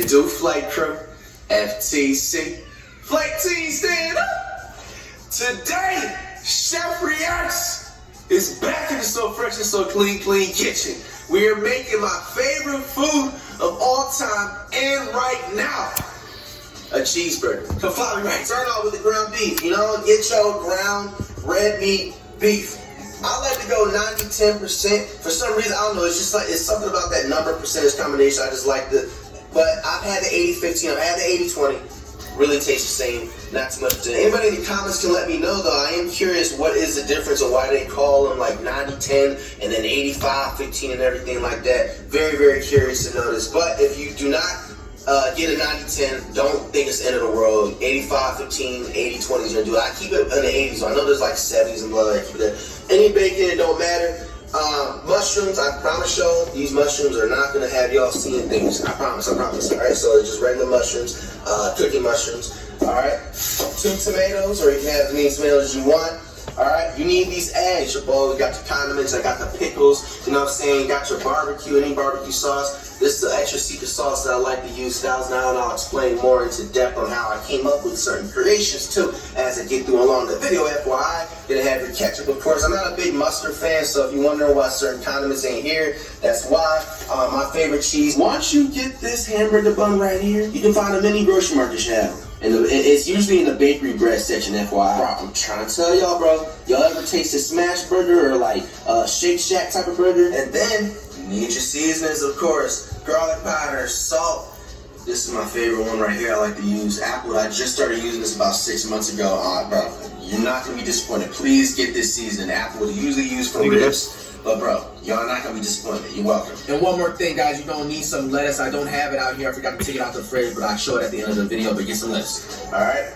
it do, Flight Crew? FTC. Flight Team, stand up! Today, Chef Reacts is back in the So Fresh and So Clean kitchen. We are making my favorite food of all time and right now. A cheeseburger. So follow me right. Start off with the ground beef. You know, get your ground red meat beef. I like to go 90-10%. For some reason, I don't know, it's just like, it's something about that number percentage combination. I just like the, but I've had the 80-15, I've had the 80-20. Really tastes the same, not too much. Anybody in the comments can let me know though. I am curious what is the difference of why they call them like 90-10 and then 85-15 and everything like that. Very, very curious to know this. But if you do not get a 90-10, don't think it's the end of the world. 85-15, 80-20 is gonna do it. I keep it in the 80s, so I know there's like 70s and blah, blah, I keep it there. Any bacon, it don't matter. Mushrooms, I promise y'all, these mushrooms are not gonna have y'all seeing things. I promise, alright? So it's just regular mushrooms, cooking mushrooms, alright? 2 tomatoes, or you can have as many tomatoes as you want. Alright, you need these eggs, your bowl. You got your condiments, I got the pickles, you know what I'm saying? You got your barbecue, any barbecue sauce. This is the extra secret sauce that I like to use. Now I'll explain more into depth on how I came up with certain creations too as I get through along the video. FYI, gonna have your ketchup, of course. I'm not a big mustard fan, so if you wonder why certain condiments ain't here, that's why. My favorite cheese. Once you get this hamburger bun right here, you can find a mini grocery market shop. And it's usually in the bakery bread section, FYI. Bro, I'm trying to tell y'all, bro. Y'all ever taste a smash burger or like a Shake Shack type of burger? And then you need your seasonings, of course. Garlic powder, salt. This is my favorite one right here. I like to use apple. I just started using this about 6 months ago. Bro, you're not gonna be disappointed. Please get this seasoning. Apple is usually used for ribs. But bro, y'all not gonna be disappointed. You're welcome. And one more thing, guys, you don't need some lettuce. I don't have it out here. I forgot to take it out the fridge, but I'll show it at the end of the video. But get some lettuce. All right.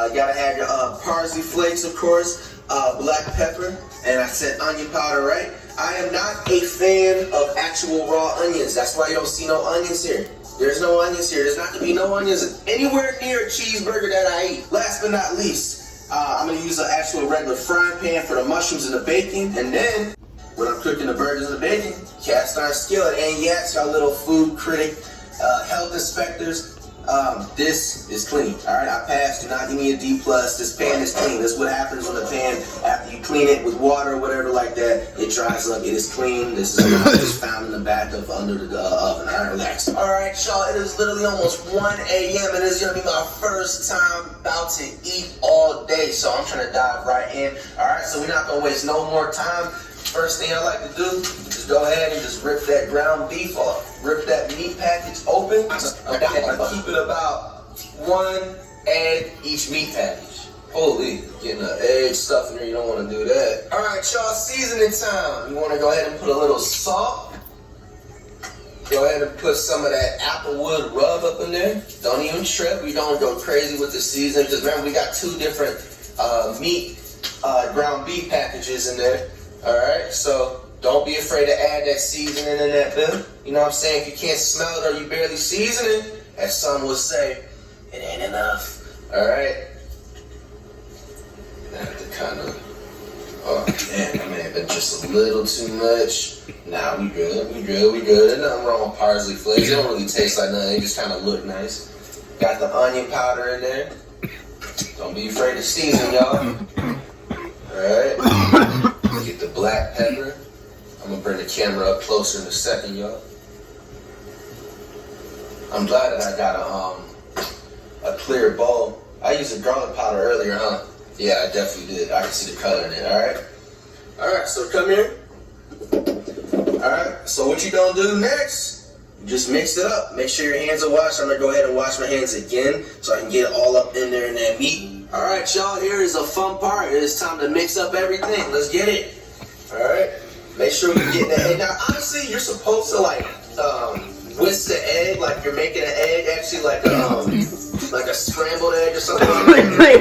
You gotta have your parsley flakes, of course, black pepper, and I said onion powder, right? I am not a fan of actual raw onions. That's why you don't see no onions here. There's no onions here. There's not gonna be no onions anywhere near a cheeseburger that I eat. Last but not least, I'm gonna use an actual regular frying pan for the mushrooms and the bacon, and then when I'm cooking the burgers and the bacon, cast iron skillet. And yes, y'all little food critic, health inspectors, this is clean. Alright, I passed. Do not give me a D+. This pan is clean. This is what happens when the pan, after you clean it with water or whatever like that, it dries up. It is clean. This is what is found in the back of under the oven. Alright, relax. Alright, y'all, it is literally almost 1 a.m. and it's gonna be my first time about to eat all day. So I'm trying to dive right in. Alright, so we're not gonna waste no more time. First thing I like to do is go ahead and just rip that ground beef off. Rip that meat package open. Keep it about 1 egg each meat package. Holy, getting an egg stuff in there, you don't want to do that. Alright, y'all, seasoning time. You want to go ahead and put a little salt. Go ahead and put some of that applewood rub up in there. Don't even trip. We don't go crazy with the seasoning. Because remember, we got 2 different ground beef packages in there. Alright, so don't be afraid to add that seasoning in that bill. You know what I'm saying? If you can't smell it or you barely season it, as some would say, it ain't enough. Alright? I have to kind of, oh man, that may have been just a little too much. Nah, we good. There's nothing wrong with parsley flakes. They don't really taste like nothing, they just kind of look nice. Got the onion powder in there. Don't be afraid to season, y'all. Alright? Get the black pepper. I'm gonna bring the camera up closer in a second, y'all. I'm glad that I got a clear bowl. I used a garlic powder earlier, huh? Yeah, I definitely did. I can see the color in it, alright? Alright, so come here. Alright, so what you gonna do next? Just mix it up. Make sure your hands are washed. I'm gonna go ahead and wash my hands again so I can get it all up in there in that meat. Alright, y'all, here is a fun part. It's time to mix up everything. Let's get it. Alright? Make sure you get the egg. Now, honestly, you're supposed to, like, whisk the egg, like you're making an egg, actually, like a scrambled egg or something like that.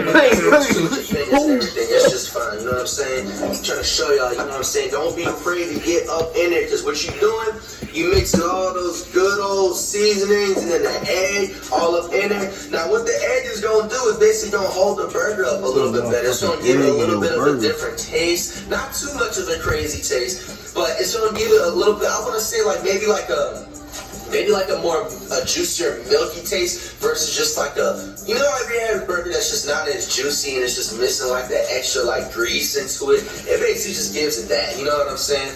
It's just fine, you know what I'm saying? I'm trying to show y'all, you know what I'm saying? Don't be afraid to get up in there, because what you're doing, you mixing all those good old seasonings and then the egg all up in there. Now, what the egg is going to do is basically going to hold the burger up a little bit better. It's going to give it a little bit of a different taste. Not too much of a crazy taste, but it's going to give it a little bit, I want to say like maybe like a maybe like a juicier, milky taste versus just like you know, if you have a burger that's just not as juicy and it's just missing like that extra like grease into it, it basically just gives it that, you know what I'm saying?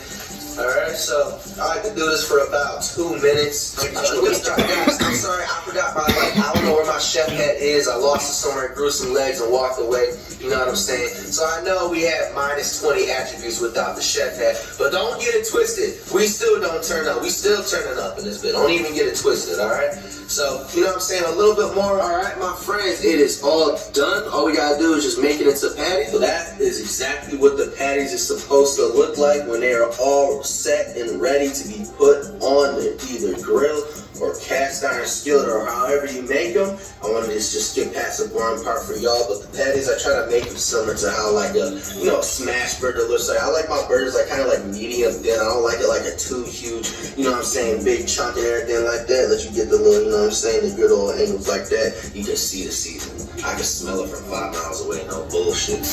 Alright, so I like to do this for about 2 minutes. Guys, I'm sorry, I forgot I don't know where my chef hat is. I lost it somewhere, grew some legs and walked away. You know what I'm saying? So I know we have minus 20 attributes without the chef hat, but don't get it twisted. We still don't turn up. We still turning up in this bit. Don't even get it twisted, alright? So, you know what I'm saying? A little bit more. Alright, my friends, it is all done. All we gotta do is just make it into patties. So that is exactly what the patties is supposed to look like when they are all set and ready to be put on the either grill or cast iron skillet or however you make them. I wanted to just skip past the boring part for y'all, but the patties, I try to make them similar to how like a, you know, a smash burger looks like. I like my burgers like kind of like medium thin. I don't like it like a too huge, you know what I'm saying, big chunk and everything like that. Let you get the little, you know what I'm saying, the good old angles like that. You can see the seasoning. I can smell it from 5 miles away, no bullshit.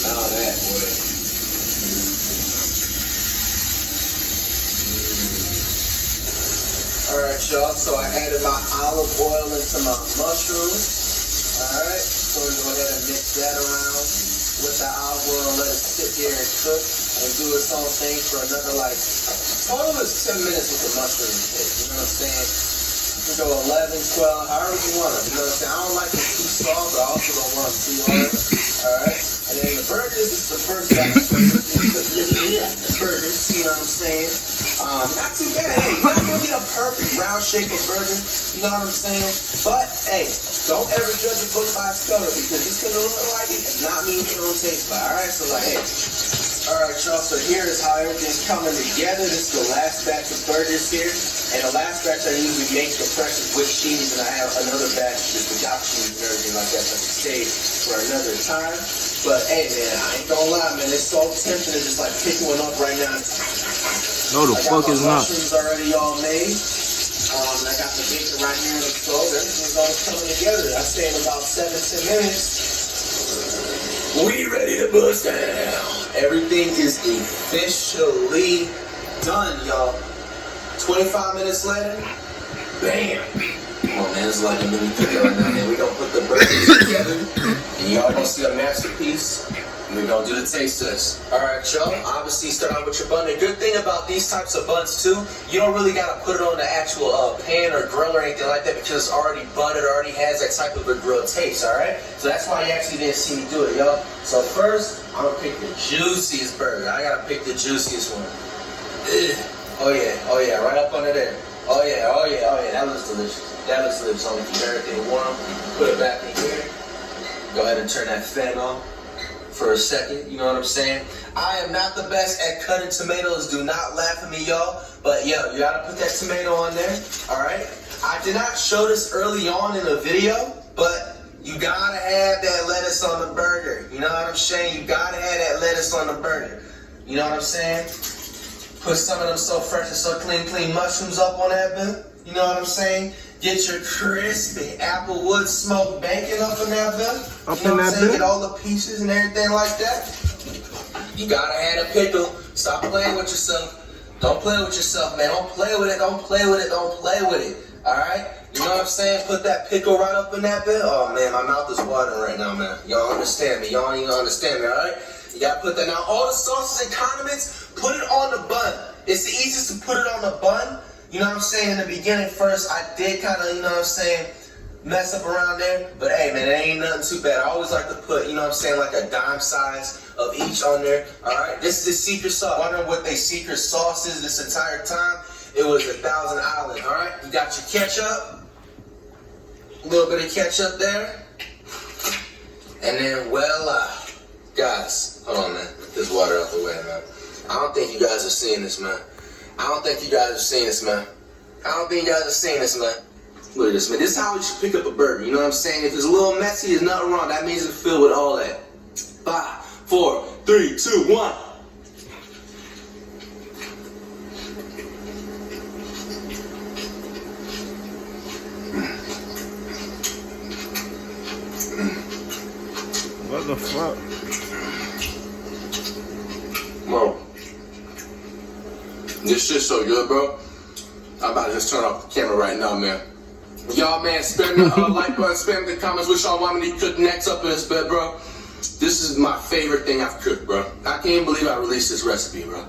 Smell that, boy. Alright, y'all, so I added my olive oil into my mushrooms. Alright, so we're going to go ahead and mix that around with the olive oil and let it sit here and cook and do its own thing for another, like, total is 10 minutes with the mushrooms take, you know what I'm saying? You can go 11, 12, however you want them, you know what I'm saying? I don't like them too soft, but I also don't want them too hard. Alright, and then the burgers is the first batch of burgers, you know what I'm saying? Not too bad, hey, not really a perfect round shape of burger, you know what I'm saying? But, hey, don't ever judge a book by its cover because it's gonna look like it and not mean it don't taste like. Alright, so like, hey. Alright, y'all, so here is how everything's coming together. This is the last batch of burgers here. And the last batch I usually make the freshest with cheese, and I have another batch just without cheese and everything like that that can stay for another time. But hey man, I ain't gonna lie, man, it's so tempting to just like pick one up right now. No, the fuck is not. I got my mushrooms already all made. And I got the bacon right here on the stove. Everything's all coming together. I say in about 7-10 minutes, we ready to bust down. Everything is officially done, y'all. 25 minutes later, bam. Come on, man, it's like a movie theater right now, man. We gonna put the burgers together, and y'all gonna see a masterpiece. And we're gonna do the taste test. Alright, y'all. Obviously, start out with your bun. The good thing about these types of buns, too, you don't really gotta put it on the actual pan or grill or anything like that because it's already buttered, already has that type of a grilled taste, alright? So that's why you actually didn't see me do it, y'all. So first, I'm gonna pick the juiciest burger. I gotta pick the juiciest one. Ugh. Oh yeah, right up under there. Oh yeah, that looks delicious. That looks delicious. I'm gonna keep everything warm, put it back in here. Go ahead and turn that fan on for a second, you know what I'm saying? I am not the best at cutting tomatoes, do not laugh at me, y'all. But yo, you gotta put that tomato on there, alright? I did not show this early on in the video, but you gotta have that lettuce on the burger. You know what I'm saying? You gotta have that lettuce on the burger. You know what I'm saying? Put some of them so fresh and so clean mushrooms up on that bit. You know what I'm saying? Get your crispy applewood smoked bacon up in that bit. You know what I'm saying? Get all the pieces and everything like that. You gotta have a pickle. Stop playing with yourself. Don't play with yourself, man. Don't play with it. Don't play with it. Don't play with it. Alright? You know what I'm saying? Put that pickle right up in that bit. Oh man, my mouth is watering right now, man. Y'all understand me. Y'all don't even understand me, alright? You gotta put that. Now, all the sauces and condiments, put it on the bun. It's the easiest to put it on the bun. You know what I'm saying? In the beginning, first, I did kind of, you know what I'm saying, mess up around there. But hey, man, it ain't nothing too bad. I always like to put, you know what I'm saying, like a dime size of each on there. Alright? This is the secret sauce. Wondering what their secret sauce is this entire time? It was 1,000 Island. Alright? You got your ketchup. A little bit of ketchup there. And then, well, guys, hold on, man. Get this water out the way, man. I don't think you guys are seeing this, man. Look at this, man. This is how you should pick up a burger. You know what I'm saying? If it's a little messy, there's nothing wrong. That means it's filled with all that. 5, 4, 3, 2, 1. What? What the fuck? Bro, this shit's so good, bro. I'm about to just turn off the camera right now, man. Y'all, man, spam the like button, spam the comments. What y'all want me to cook next up in this bed, bro? This is my favorite thing I've cooked, bro. I can't believe I released this recipe, bro.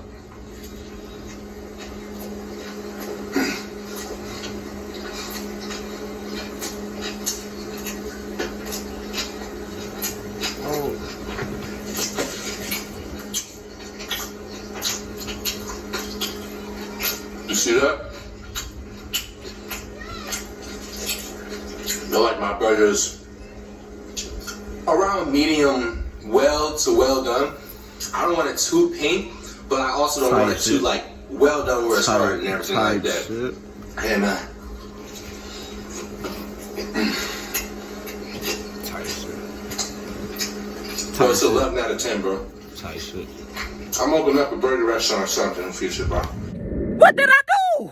You see that? I like my burgers around medium well to well done. I don't want it too pink, but I also don't want it too like well done where it's hard and everything like that. Shit. Hey man. Tight shit. Bro, it's 11 out of 10, bro. Tight shit. I'm opening up a burger restaurant or something in the future, bro. What did I do?